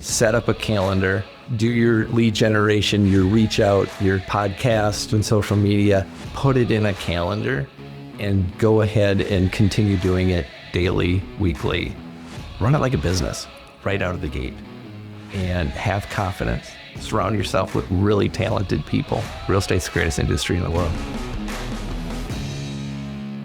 set up a calendar, do your lead generation, your reach out, your podcast and social media, put it in a calendar and go ahead and continue doing it daily, weekly. Run it like a business right out of the gate and have confidence. Surround yourself with really talented people. Real estate's the greatest industry in the world.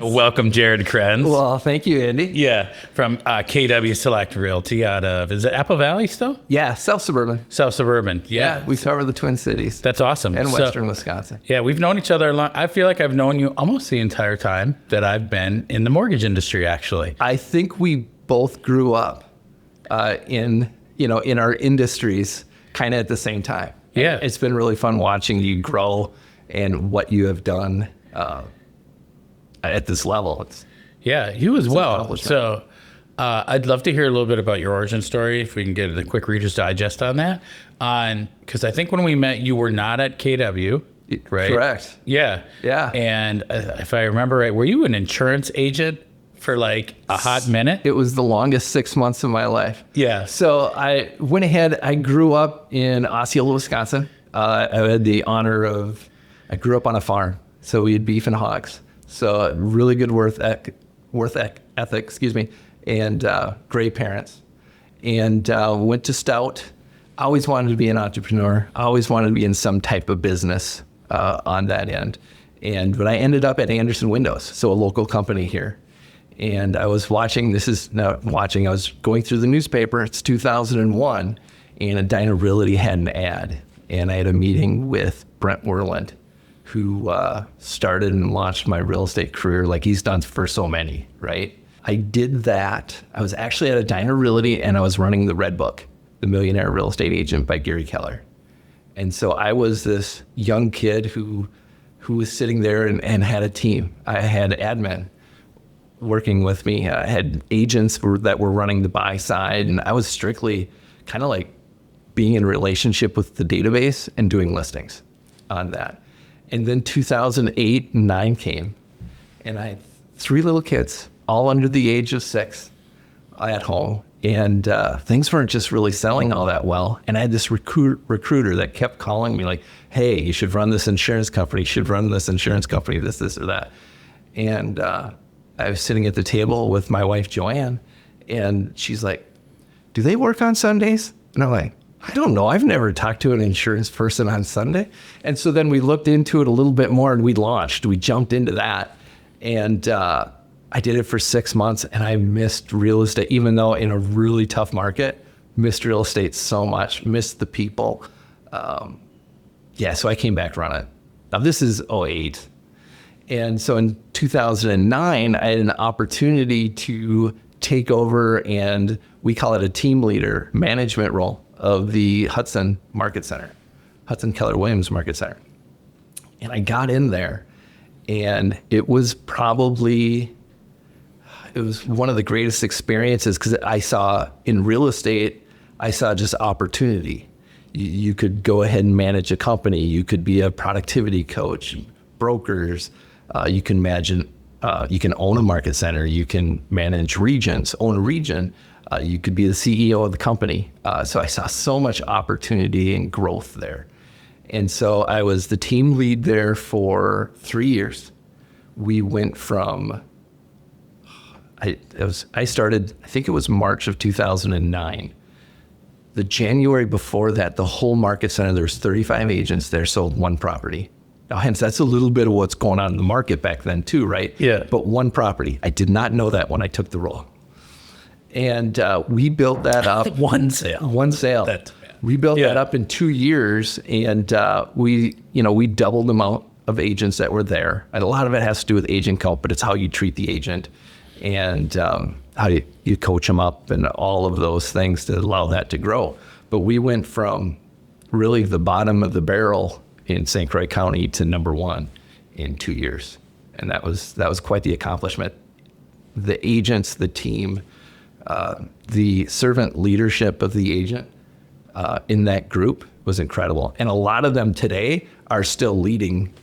Welcome, Jerod Krenz. Well, thank you, Andy. Yeah, from KW Select Realty out of, is it Apple Valley still? Yeah, South Suburban. South Suburban, yeah. We cover the Twin Cities. That's awesome. And Western Wisconsin. Yeah, we've known each other a lot. I feel like I've known you almost the entire time that I've been in the mortgage industry, actually. I think we both grew up in our industries kind of at the same time. Yeah. It's been really fun watching you grow and what you have done at this level. Yeah, you as well. So I'd love to hear a little bit about your origin story, if we can get a quick Reader's Digest on that. Because I think when we met, you were not at KW, right? Correct. Yeah. Yeah. And if I remember right, were you an insurance agent for like a hot minute? It was the longest 6 months of my life. Yeah. So I went ahead, I grew up in Osceola, Wisconsin. I had the honor of, I grew up on a farm. So we had beef and hogs. So really good worth ethic, and great parents. And went to Stout. Always wanted to be an entrepreneur. Always wanted to be in some type of business on that end. But I ended up at Anderson Windows, so a local company here. And I was I was going through the newspaper. It's 2001, and Edina Realty had an ad. And I had a meeting with Brent Werland, who started and launched my real estate career like he's done for so many, right? I did that. I was actually at Edina Realty, and I was running the Red Book, The Millionaire Real Estate Agent by Gary Keller. And so I was this young kid who was sitting there and had a team. I had admin working with me. I had agents that were running the buy side, and I was strictly kind of like being in relationship with the database and doing listings on that. And then 2008 and 9 came, and I had 3 little kids, all under the age of 6 at home. And things weren't just really selling all that well. And I had this recruiter that kept calling me like, hey, you should run this insurance company, this, or that. And I was sitting at the table with my wife, Joanne, and she's like, do they work on Sundays? And I'm like, I don't know. I've never talked to an insurance person on Sunday. And so then we looked into it a little bit more, and we jumped into that. And I did it for 6 months, and I missed real estate, even though in a really tough market, missed real estate so much, missed the people. So I came back to run it. Now this is 2008. And so in 2009, I had an opportunity to take over, and we call it a team leader management role of the Hudson Keller Williams Market Center. And I got in there, and it was one of the greatest experiences, because I saw in real estate, just opportunity. You could go ahead and manage a company. You could be a productivity coach, brokers. You can own a market center. You can manage regions, own a region. You could be the CEO of the company. So I saw so much opportunity and growth there. And so I was the team lead there for 3 years. We went from, I started, I think it was March of 2009. The January before that, the whole market center, there was 35 agents there, sold 1 property. Now, hence, that's a little bit of what's going on in the market back then too, right? Yeah. But 1 property. I did not know that when I took the role. And we built that up. One sale. We built that up in 2 years, and we doubled the amount of agents that were there. And a lot of it has to do with agent count, but it's how you treat the agent and how you coach them up and all of those things to allow that to grow. But we went from really the bottom of the barrel in St. Croix County to number 1 in 2 years. And that was quite the accomplishment. The agents, the team, the servant leadership of the agent in that group was incredible. And a lot of them today are still leading.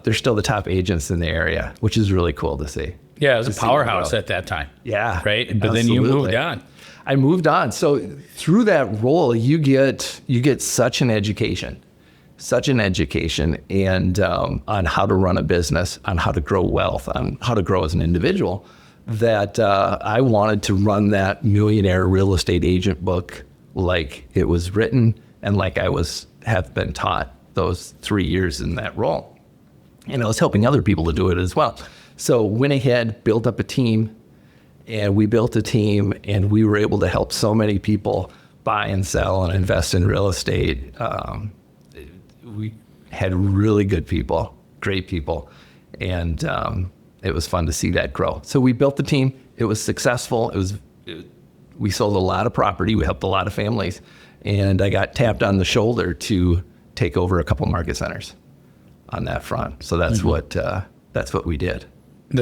They're still the top agents in the area, which is really cool to see. Yeah, it was a see the powerhouse growth. at that time. Yeah, Right? But then you absolutely. moved on. I moved on. So through that role, you get such an education, and on how to run a business, on how to grow wealth, on how to grow as an individual, that I wanted to run that millionaire real estate agent book like it was written and like I have been taught those 3 years in that role. And I was helping other people to do it as well. So went ahead, built up a team, and we built a team, and we were able to help so many people buy and sell and invest in real estate. We had really good people, great people, and it was fun to see that grow. So we built the team. It was successful. We sold a lot of property. We helped a lot of families, and I got tapped on the shoulder to take over a couple market centers on that front. So that's what we did.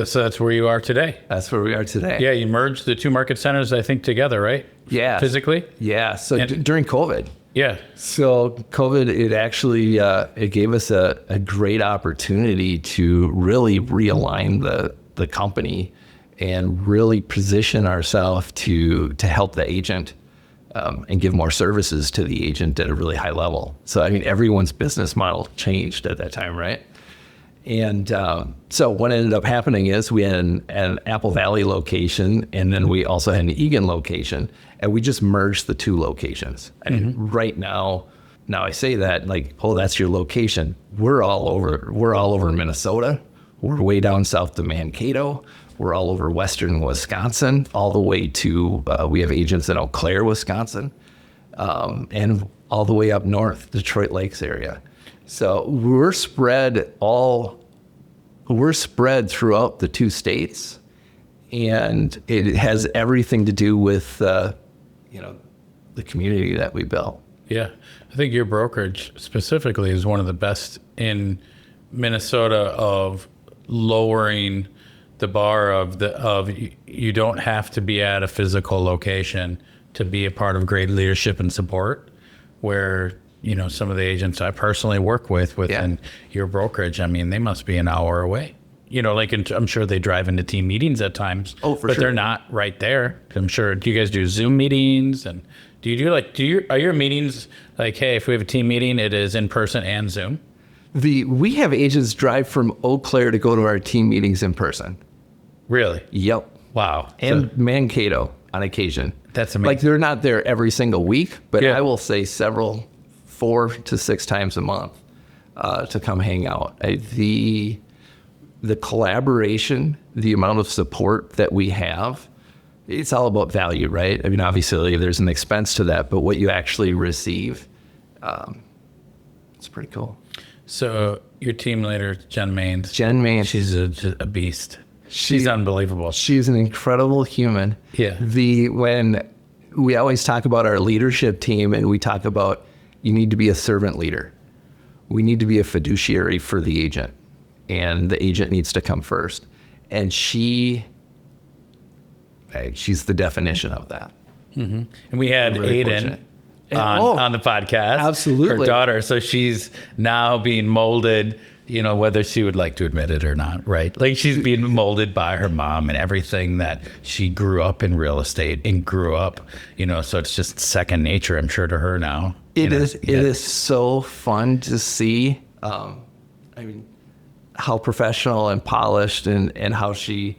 So that's where you are today. That's where we are today. Yeah, you merged the two market centers, I think, together, right? Yeah. Physically? Yeah. So And- during COVID. Yeah. So COVID, it actually it gave us a great opportunity to really realign the company and really position ourselves to help the agent and give more services to the agent at a really high level. So I mean, everyone's business model changed at that time, right? And so what ended up happening is we had an Apple Valley location, and then we also had an Eagan location, and we just merged the two locations. I mean, right now I say that like, oh, that's your location. We're all over Minnesota. We're way down south to Mankato. We're all over western Wisconsin, all the way to we have agents in Eau Claire, Wisconsin, and all the way up north, Detroit Lakes area. So we're spread throughout the two states, and it has everything to do with the community that we built. Yeah. I think your brokerage specifically is one of the best in Minnesota of lowering the bar of you don't have to be at a physical location to be a part of great leadership and support, where some of the agents I personally work with within your brokerage, I mean, they must be an hour away. I'm sure they drive into team meetings at times. Oh, for but sure. They're not right there. I'm sure. Do you guys do Zoom meetings? And are your meetings like, hey, if we have a team meeting, it is in person and Zoom? We have agents drive from Eau Claire to go to our team meetings in person. Really? Yep. Wow. And Mankato on occasion. That's amazing. Like they're not there every single week, but Yeah. I will say 4 to 6 times a month to come hang out. The collaboration, the amount of support that we have, it's all about value, right? I mean, obviously there's an expense to that, but what you actually receive, it's pretty cool. So your team leader, Jen Maines. Jen Maines. She's a beast. She's unbelievable. She's an incredible human. Yeah. When we always talk about our leadership team, and we talk about you need to be a servant leader. We need to be a fiduciary for the agent, and the agent needs to come first. And she's the definition of that. Mm-hmm. And we had Really Aiden fortunate. on the podcast. Absolutely. Her daughter. So she's now being molded, whether she would like to admit it or not, right? Like she's being molded by her mom and everything that she grew up in real estate and grew up, so it's just second nature, I'm sure, to her now. It is so fun to see. How professional and polished and how she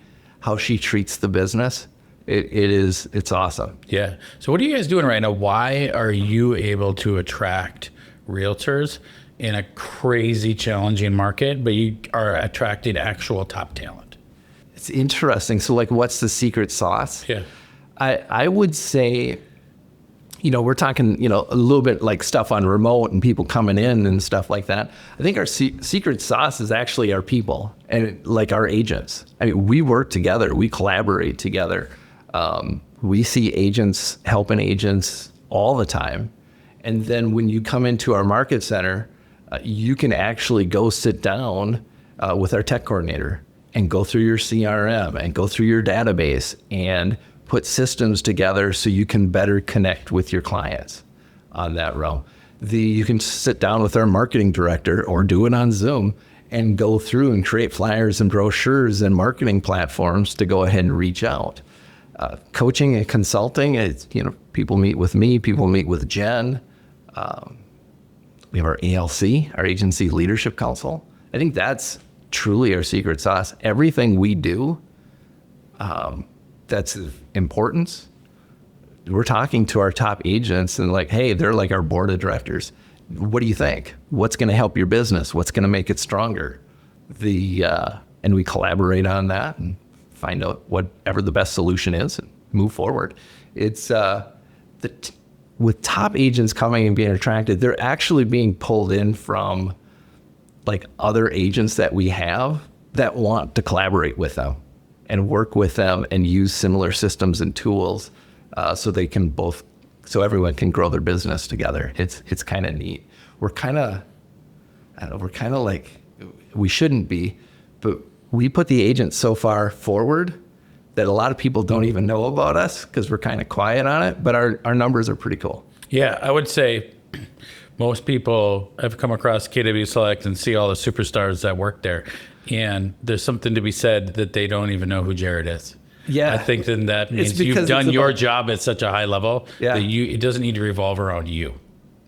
treats the business. It's awesome. Yeah. So what are you guys doing right now? Why are you able to attract realtors in a crazy challenging market, but you are attracting actual top talent? It's interesting. So like, what's the secret sauce? Yeah. I would say, we're talking, a little bit like stuff on remote and people coming in and stuff like that. I think our secret sauce is actually our people and like our agents. I mean, we work together, we collaborate together. We see agents helping agents all the time. And then when you come into our market center, you can actually go sit down with our tech coordinator and go through your CRM and go through your database and put systems together so you can better connect with your clients on that realm. You can sit down with our marketing director or do it on Zoom and go through and create flyers and brochures and marketing platforms to go ahead and reach out. Coaching and consulting, it's, people meet with me, people meet with Jen. We have our ALC, our Agency Leadership Council. I think that's truly our secret sauce. Everything we do, that's of importance. We're talking to our top agents and like, hey, they're like our board of directors. What do you think? What's going to help your business? What's going to make it stronger? And we collaborate on that and find out whatever the best solution is and move forward. It's with top agents coming and being attracted, they're actually being pulled in from like other agents that we have that want to collaborate with them and work with them and use similar systems and tools so everyone can grow their business together. It's kind of neat. We're kind of like, we shouldn't be, but we put the agents so far forward that a lot of people don't even know about us because we're kind of quiet on it, but our numbers are pretty cool. Yeah, I would say most people have come across KW Select and see all the superstars that work there. And there's something to be said that they don't even know who Jerod is. Yeah. I think then that means you've done your job at such a high level that it doesn't need to revolve around you,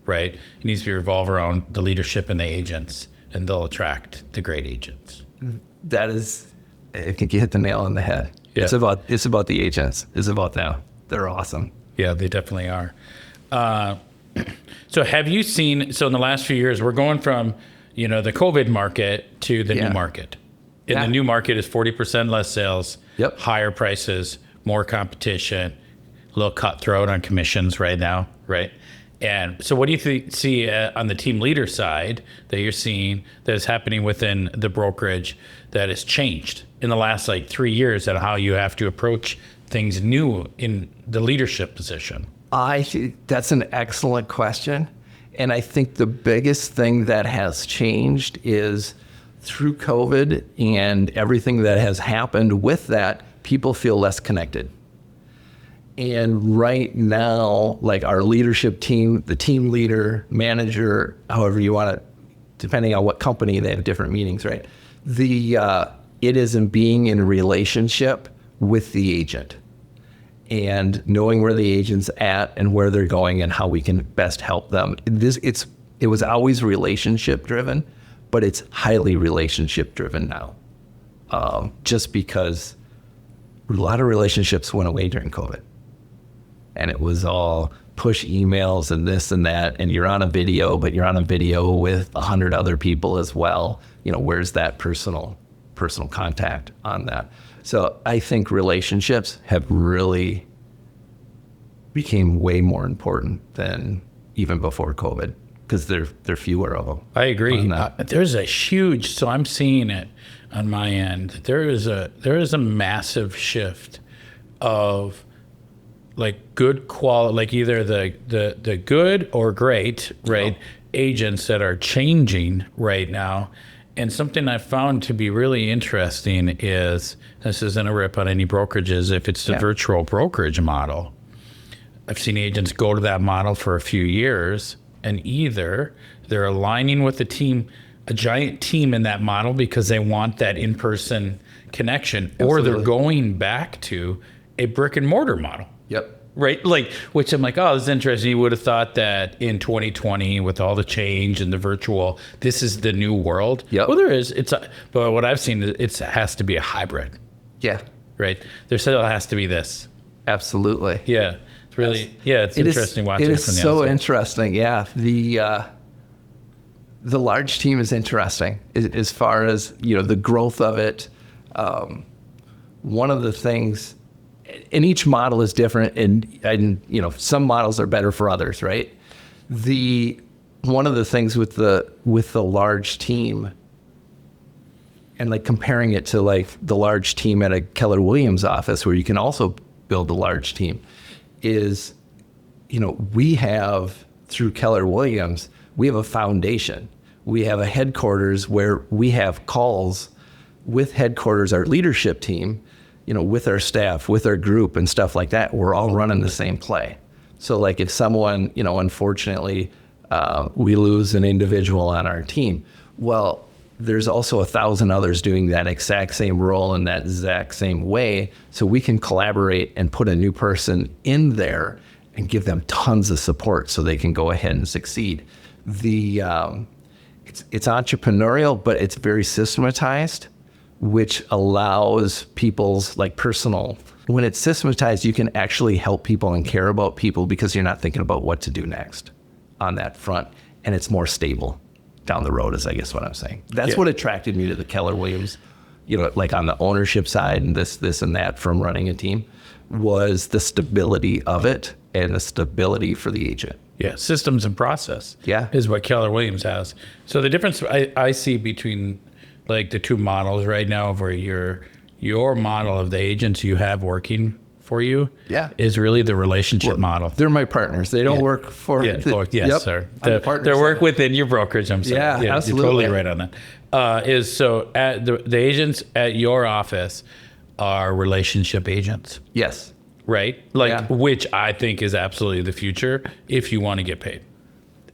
right? It needs to revolve around the leadership and the agents, and they'll attract the great agents. That is, I think you hit the nail on the head. Yeah. It's about the agents. It's about them. They're awesome. Yeah, they definitely are. So have you seen, in the last few years, we're going from, the COVID market to the new market. And the new market is 40% less sales, higher prices, more competition, a little cutthroat on commissions right now, right? And so what do you see on the team leader side that you're seeing that is happening within the brokerage that has changed in the last 3 years and how you have to approach things new in the leadership position? I think that's an excellent question. And I think the biggest thing that has changed is through COVID and everything that has happened with that, people feel less connected. And right now, our leadership team, the team leader, manager, however you want to, depending on what company, they have different meanings, right? It is in being in relationship with the agent and knowing where the agent's at and where they're going and how we can best help them. It was always relationship driven, but it's highly relationship driven now. Just because a lot of relationships went away during COVID. And it was all push emails and this and that, and you're on a video, but you're on a video with 100 other people as well. Where's that personal contact on that? So I think relationships have really became way more important than even before COVID because there are fewer of them. I agree. There's a huge, so I'm seeing it on my end. There is a massive shift of good quality, either the good or great, right? Agents that are changing right now. And something I found to be really interesting is, this isn't a rip on any brokerages, if it's the virtual brokerage model. I've seen agents go to that model for a few years, and either they're aligning with a giant team in that model because they want that in-person connection, or they're going back to a brick and mortar model. Yep. Right? Which I'm oh, this is interesting. You would have thought that in 2020, with all the change and the virtual, this is the new world. Yep. Well, there is. But what I've seen, it has to be a hybrid. Yeah. Right? There still has to be this. Absolutely. Yeah. It's really, it's interesting watching it. It is so interesting. Yeah. The large team is interesting as far as, the growth of it. One of the things, and each model is different, and some models are better for others, right? One of the things with the large team, and comparing it to the large team at a Keller Williams office, where you can also build a large team, is we have, through Keller Williams, we have a foundation. We have a headquarters where we have calls with headquarters, our leadership team, with our staff, with our group and stuff like that. We're all running the same play. So if someone, unfortunately, we lose an individual on our team, well, there's also 1,000 others doing that exact same role in that exact same way. So we can collaborate and put a new person in there and give them tons of support so they can go ahead and succeed. It's entrepreneurial, but it's very systematized, which allows people's like personal. When it's systematized, you can actually help people and care about people because you're not thinking about what to do next on that front, and it's more stable down the road, is I guess what I'm saying. That's what attracted me to the Keller Williams, like on the ownership side and this and that from running a team, was the stability of it and the stability for the agent. Yeah, systems and process. Yeah, is what Keller Williams has. So the difference I see between like the two models right now, where your model of the agents you have working for you, is really the relationship model. They're my partners. They don't work for. Yes, sir. They work within your brokerage. I'm sorry. Yeah, absolutely. You're totally right on that. At the agents at your office are relationship agents. Yes. Right? Which I think is absolutely the future if you want to get paid.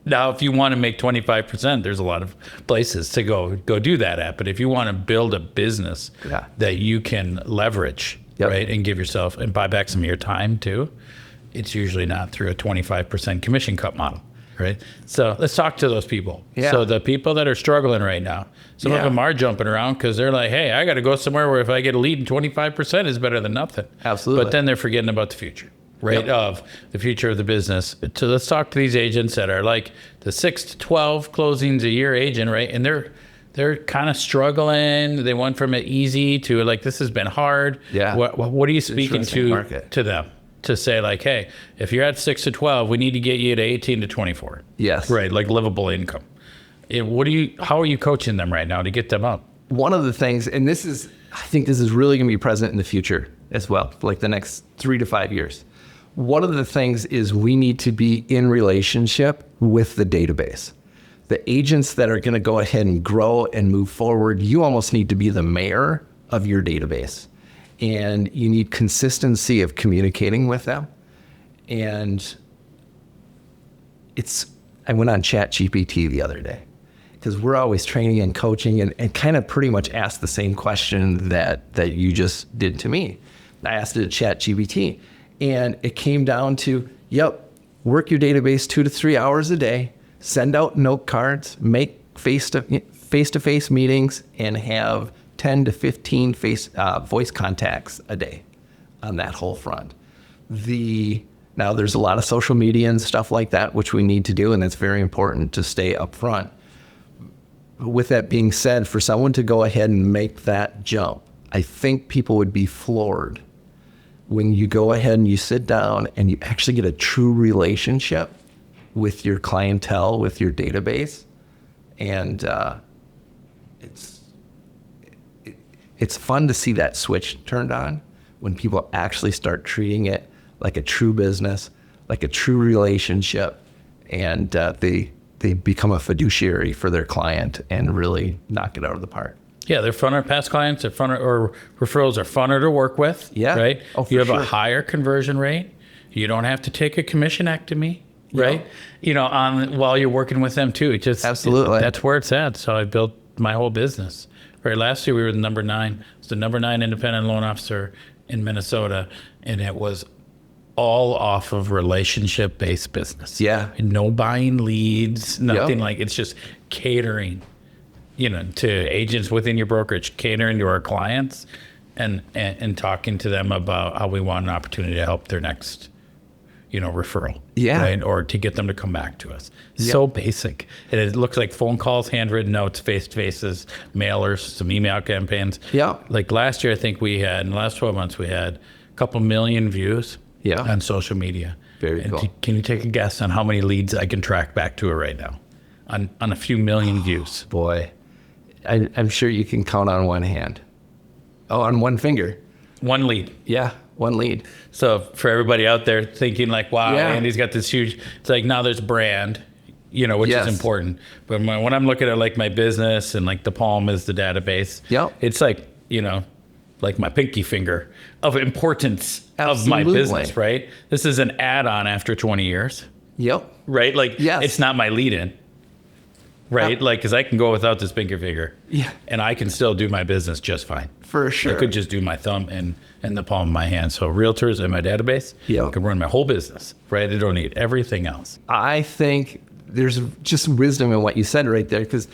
Now, if you want to make 25%, there's a lot of places to go do that at. But if you want to build a business that you can leverage, right, and give yourself and buy back some of your time too, it's usually not through a 25% commission cut model, right? So let's talk to those people. Yeah. So the people that are struggling right now, some of them are jumping around because they're like, hey, I got to go somewhere where if I get a lead, 25% is better than nothing. Absolutely. But then they're forgetting about the future. Right, of the future of the business. So let's talk to these agents that are like the 6 to 12 closings a year agent, right? And they're kind of struggling. They went from it easy to like, this has been hard. Yeah. What are you speaking to them to say like, hey, if you're at 6 to 12, we need to get you to 18 to 24. Yes. Right, like livable income. How are you coaching them right now to get them up? One of the things, and I think this is really going to be present in the future as well, like the next 3 to 5 years. One of the things is we need to be in relationship with the database. The agents that are going to go ahead and grow and move forward, you almost need to be the mayor of your database. And you need consistency of communicating with them. And I went on ChatGPT the other day because we're always training and coaching and kind of pretty much asked the same question that you just did to me. I asked it at ChatGPT. And it came down to, work your database 2 to 3 hours a day, send out note cards, make face-to-face meetings, and have 10 to 15 voice contacts a day on that whole front. Now, there's a lot of social media and stuff like that, which we need to do, and it's very important to stay up front. With that being said, for someone to go ahead and make that jump, I think people would be floored when you go ahead and you sit down and you actually get a true relationship with your clientele, with your database. And it's fun to see that switch turned on when people actually start treating it like a true business, like a true relationship, and they become a fiduciary for their client and really knock it out of the park. Yeah, they're funner. Past clients are funner, or referrals are funner to work with. Yeah. Right? Oh, you have sure. a higher conversion rate. You don't have to take a commissionectomy, right? While you're working with them too. Absolutely. That's where it's at. So I built my whole business. Right. Last year we were the number 9. I was the number 9 independent loan officer in Minnesota, and it was all off of relationship-based business. Yeah. No buying leads, nothing like it's just catering. To agents within your brokerage, catering to our clients and talking to them about how we want an opportunity to help their next, referral. Yeah. Right? Or to get them to come back to us. So basic. It looks like phone calls, handwritten notes, face-to-faces, mailers, some email campaigns. Yeah. Like last year, I think in the last 12 months, we had a couple million views on social media. Very cool. Can you take a guess on how many leads I can track back to it right now? On a few million views. Boy. I'm sure you can count on one hand. Oh, on one finger. One lead. Yeah, one lead. So for everybody out there thinking like, wow, Yeah. Andy's got this huge, it's like now there's brand, which Yes. is important. But when I'm looking at like my business and like the Palm is the database, it's like, like my pinky finger of importance of my business, right? This is an add-on after 20 years. Yep. Right? Like Yes. it's not my lead-in. right? Like, because I can go without this pinky finger, Yeah. and I can still do my business just fine. For sure. I could just do my thumb and the palm of my hand. So realtors in my database, Yeah. I can run my whole business, right? I don't need everything else. I think there's just wisdom in what you said right there, because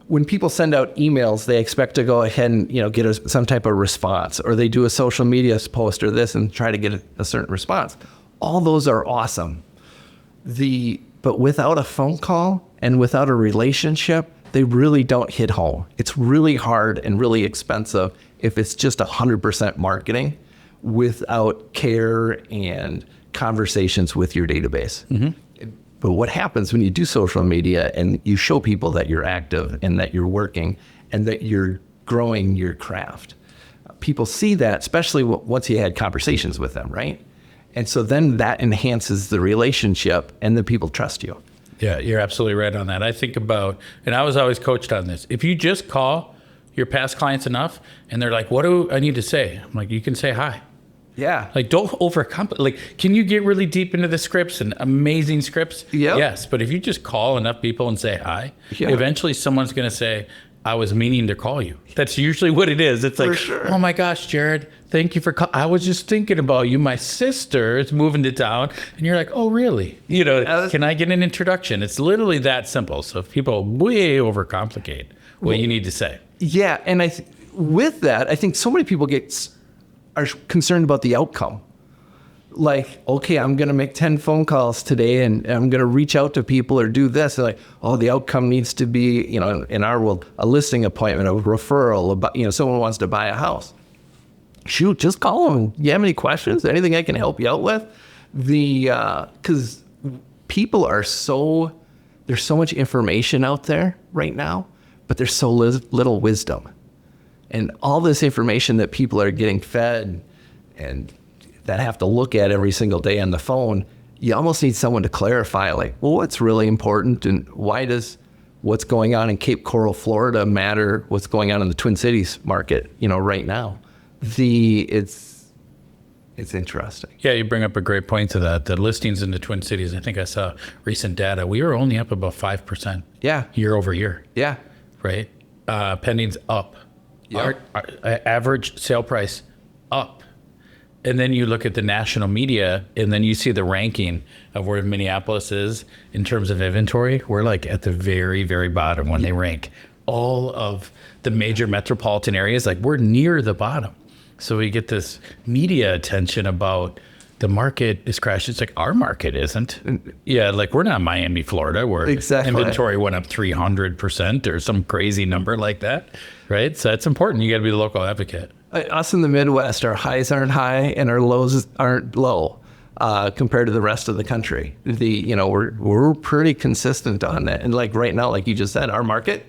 when people send out emails, they expect to go ahead and get some type of response, or they do a social media post or this and try to get a certain response. All those are awesome. But without a phone call and without a relationship, they really don't hit home. It's really hard and really expensive if it's just 100% marketing without care and conversations with your database. But what happens when you do social media and you show people that you're active and that you're working and that you're growing your craft? People see that, especially once you had conversations with them, right? And so then that enhances the relationship and the people trust you. Yeah, you're absolutely right on that. I think about, and I was always coached on this. If you just call your past clients enough and they're like, what do I need to say? I'm like, you can say hi. Yeah. Like, don't overcomplicate. Like, can you get really deep into the scripts and amazing scripts? Yep. Yes. But if you just call enough people and say hi, Yeah. eventually someone's going to say, I was meaning to call you. That's usually what it is. It's like, For sure. oh my gosh, Jerod, thank you for calling. I was just thinking about you. My sister is moving to town. And you're like, oh, really? Can I get an introduction? It's literally that simple. So if people way overcomplicate what you need to say. Yeah. And with that, I think so many people are concerned about the outcome. Like, okay, I'm going to make 10 phone calls today and I'm going to reach out to people or do this. And like, oh, the outcome needs to be, in our world, a listing appointment, a referral, about, someone wants to buy a house. Shoot, just call them. You have any questions? Anything I can help you out with? Because people there's so much information out there right now, but there's so little wisdom. And all this information that people are getting fed and that have to look at every single day on the phone, you almost need someone to clarify, like, well, what's really important and why does what's going on in Cape Coral, Florida matter? What's going on in the Twin Cities market, right now? It's interesting. Yeah, you bring up a great point to that. The listings in the Twin Cities, I think I saw recent data. We were only up about 5%. Yeah. Year over year. Yeah. Right? Pendings up. Yep. Our average sale price up. And then you look at the national media and then you see the ranking of where Minneapolis is in terms of inventory. We're like at the very, very bottom when they rank all of the major metropolitan areas. Like, we're near the bottom. So we get this media attention about the market is crashing. It's like, our market isn't. Yeah, like, we're not Miami, Florida, where Exactly. inventory went up 300% or some crazy number like that, right? So it's important. You got to be the local advocate. Us in the Midwest, our highs aren't high and our lows aren't low compared to the rest of the country. We're pretty consistent on that. And like right now, like you just said, our market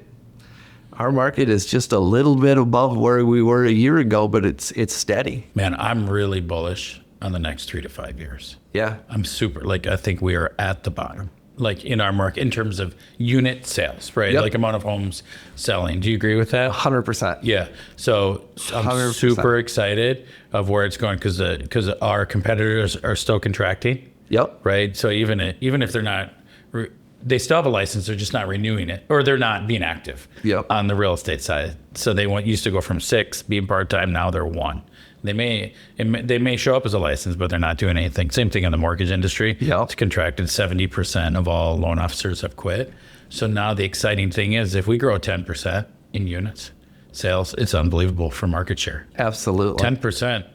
is just a little bit above where we were a year ago, but it's steady. Man, I'm really bullish on the next 3 to 5 years. Yeah. I'm super, I think we are at the bottom, in our market, in terms of unit sales, right? Yep. Like amount of homes selling. Do you agree with that? 100%. Yeah. So I'm 100%. super excited of where it's going because our competitors are still contracting. Yep. Right. So even if they're not, they still have a license, they're just not renewing it, or they're not being active. Yep. On the real estate side. So they used to go from 6 being part-time. Now they're 1. They may show up as a license, but they're not doing anything. Same thing in the mortgage industry. Yeah. It's contracted. 70% of all loan officers have quit. So now the exciting thing is, if we grow 10% in units, sales, it's unbelievable for market share. Absolutely. 10%,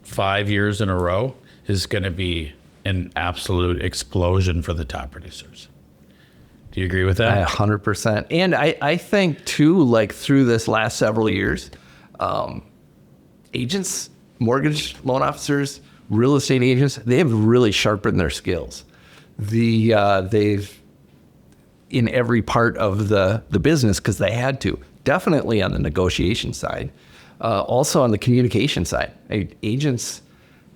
5 years in a row is going to be an absolute explosion for the top producers. Do you agree with that? 100%. And I think too, like through this last several years, agents, mortgage loan officers, real estate agents, they have really sharpened their skills. They've in every part of the business, because they had to. Definitely on the negotiation side, also on the communication side. Agents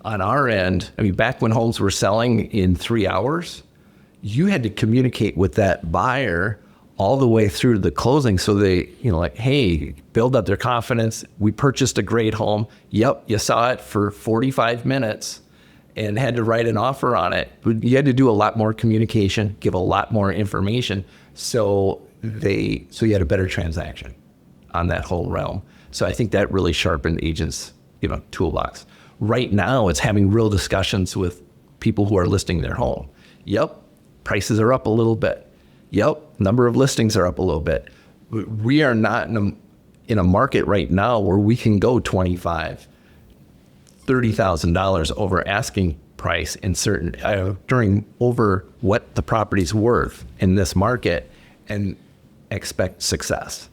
on our end, back when homes were selling in 3 hours, you had to communicate with that buyer all the way through to the closing. So they, hey, build up their confidence. We purchased a great home. Yep, you saw it for 45 minutes and had to write an offer on it. But you had to do a lot more communication, give a lot more information. So so you had a better transaction on that whole realm. So I think that really sharpened agents, toolbox. Right now, it's having real discussions with people who are listing their home. Yep, prices are up a little bit. Yep, number of listings are up a little bit. We are not in a market right now where we can go $25,000, $30,000 over asking price in certain over what the property's worth in this market and expect success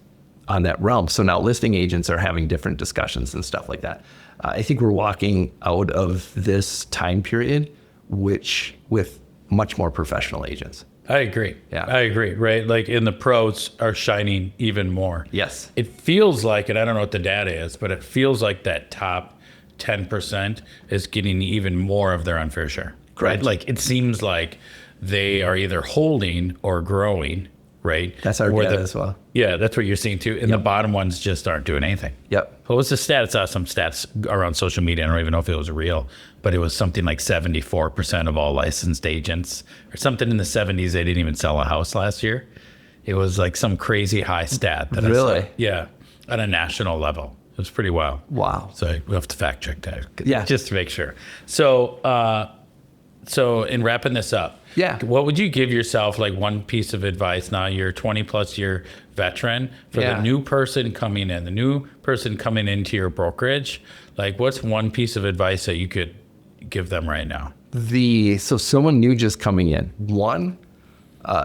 on that realm. So now listing agents are having different discussions and stuff like that. I think we're walking out of this time period with much more professional agents. I agree. Yeah. I agree, right? Like, and the pros are shining even more. Yes. It feels like, and I don't know what the data is, but it feels like that top 10% is getting even more of their unfair share. Correct. Right? Like, it seems like they are either holding or growing, right? That's our data as well. Yeah, that's what you're seeing too. And the bottom ones just aren't doing anything. Yep. What was the stat? I saw some stats around social media. I don't even know if it was real, but it was something like 74% of all licensed agents, or something in the 70s. They didn't even sell a house last year. It was like some crazy high stat. That Really? I saw. Yeah, at a national level. It was pretty wild. Wow. So we'll have to fact check that. Yeah. Just to make sure. So in wrapping this up, what would you give yourself, like, one piece of advice? Now you're a 20 plus year veteran, for the new person coming in, the new person coming into your brokerage. Like, what's one piece of advice that you could give them right now? So someone new just coming in,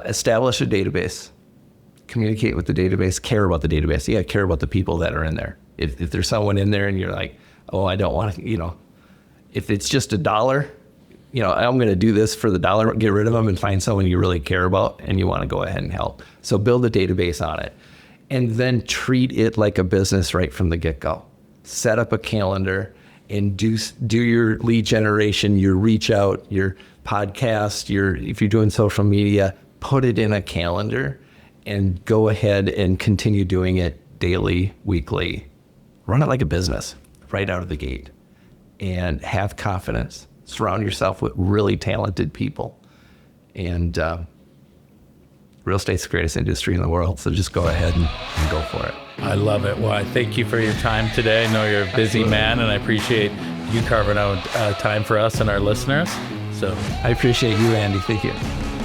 establish a database, communicate with the database, care about the database. Yeah, care about the people that are in there. If there's someone in there and you're like, oh, I don't want to, if it's just $1, I'm going to do this for the $1, get rid of them and find someone you really care about and you want to go ahead and help. So build a database on it and then treat it like a business right from the get-go. Set up a calendar and do your lead generation, your reach out, your podcast, if you're doing social media, put it in a calendar and go ahead and continue doing it daily, weekly. Run it like a business right out of the gate and have confidence. Surround yourself with really talented people. And real estate's the greatest industry in the world. So just go ahead and go for it. I love it. Well, I thank you for your time today. I know you're a busy man, and I appreciate you carving out time for us and our listeners. So I appreciate you, Andy. Thank you.